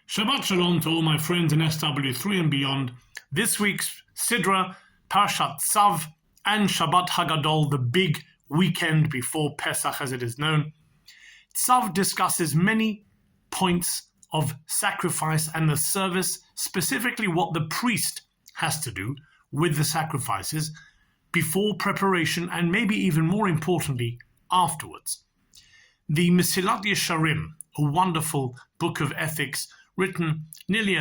Shabbat Shalom to all my friends in SW3 and beyond. This week's Sidra, Parshat Tzav, and Shabbat Hagadol, the big weekend before Pesach as it is known. Tzav discusses many points of sacrifice and the service, specifically what the priest has to do with the sacrifices before preparation and maybe even more importantly, afterwards. The Mesilat Yesharim, a wonderful book of ethics written nearly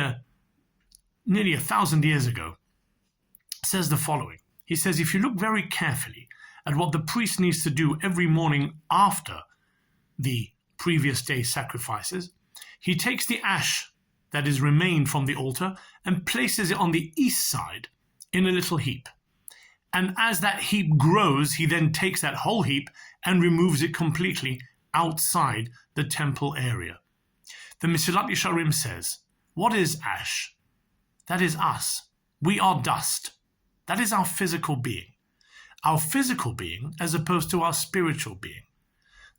1,000 years ago, says the following. He says, if you look very carefully at what the priest needs to do every morning after the previous day's sacrifices, he takes the ash that is remained from the altar and places it on the east side in a little heap. And as that heap grows, he then takes that whole heap and removes it completely outside the temple area. The Mesilat Yesharim says, what is ash? That is us. We are dust. That is our physical being. Our physical being as opposed to our spiritual being.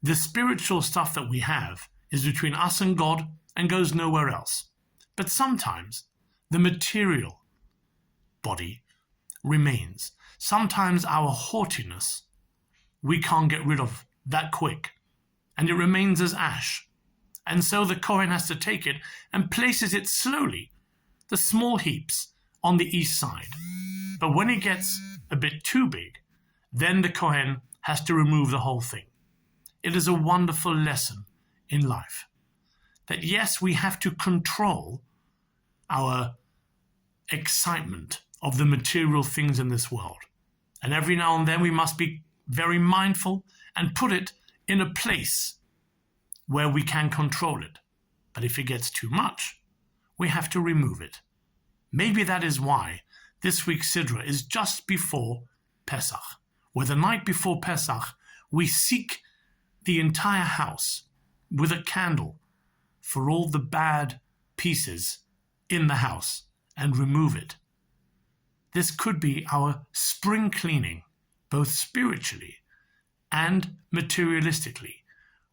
The spiritual stuff that we have is between us and God and goes nowhere else. But sometimes the material body remains. Sometimes our haughtiness we can't get rid of that quick, and it remains as ash. And so the Kohen has to take it and places it slowly, the small heaps, on the east side. But when it gets a bit too big, then the Kohen has to remove the whole thing. It is a wonderful lesson in life. That yes, we have to control our excitement of the material things in this world. And every now and then we must be very mindful and put it in a place where we can control it. But if it gets too much, we have to remove it. Maybe that is why this week's Sidra is just before Pesach, where the night before Pesach, we seek the entire house with a candle for all the bad pieces in the house and remove it. This could be our spring cleaning, both spiritually and materialistically.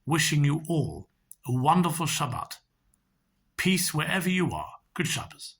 Wishing you all a wonderful Shabbat. Peace wherever you are. Good Shabbos.